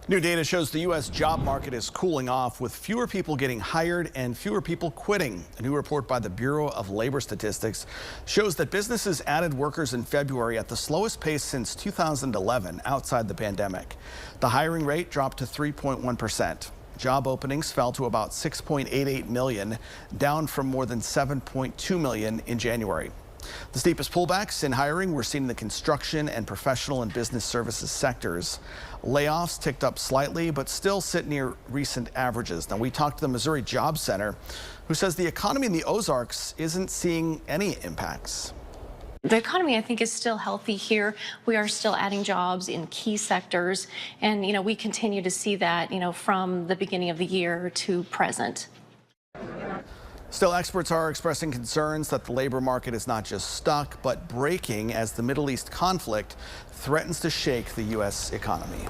New data shows the U.S. job market is cooling off with fewer people getting hired and fewer people quitting. A new report by the Bureau of Labor Statistics shows that businesses added workers in February at the slowest pace since 2011 outside the pandemic. The hiring rate dropped to 3.1%. Job openings fell to about 6.88 million, down from more than 7.2 million in January. The steepest pullbacks in hiring were seen in the construction and professional and business services sectors. Layoffs ticked up slightly, but still sit near recent averages. Now, we talked to the Missouri Job Center, who says the economy in the Ozarks isn't seeing any impacts. The economy, I think, is still healthy here. We are still adding jobs in key sectors, and we continue to see that from the beginning of the year to present. Still, experts are expressing concerns that the labor market is not just stuck, but breaking as the Middle East conflict threatens to shake the U.S. economy.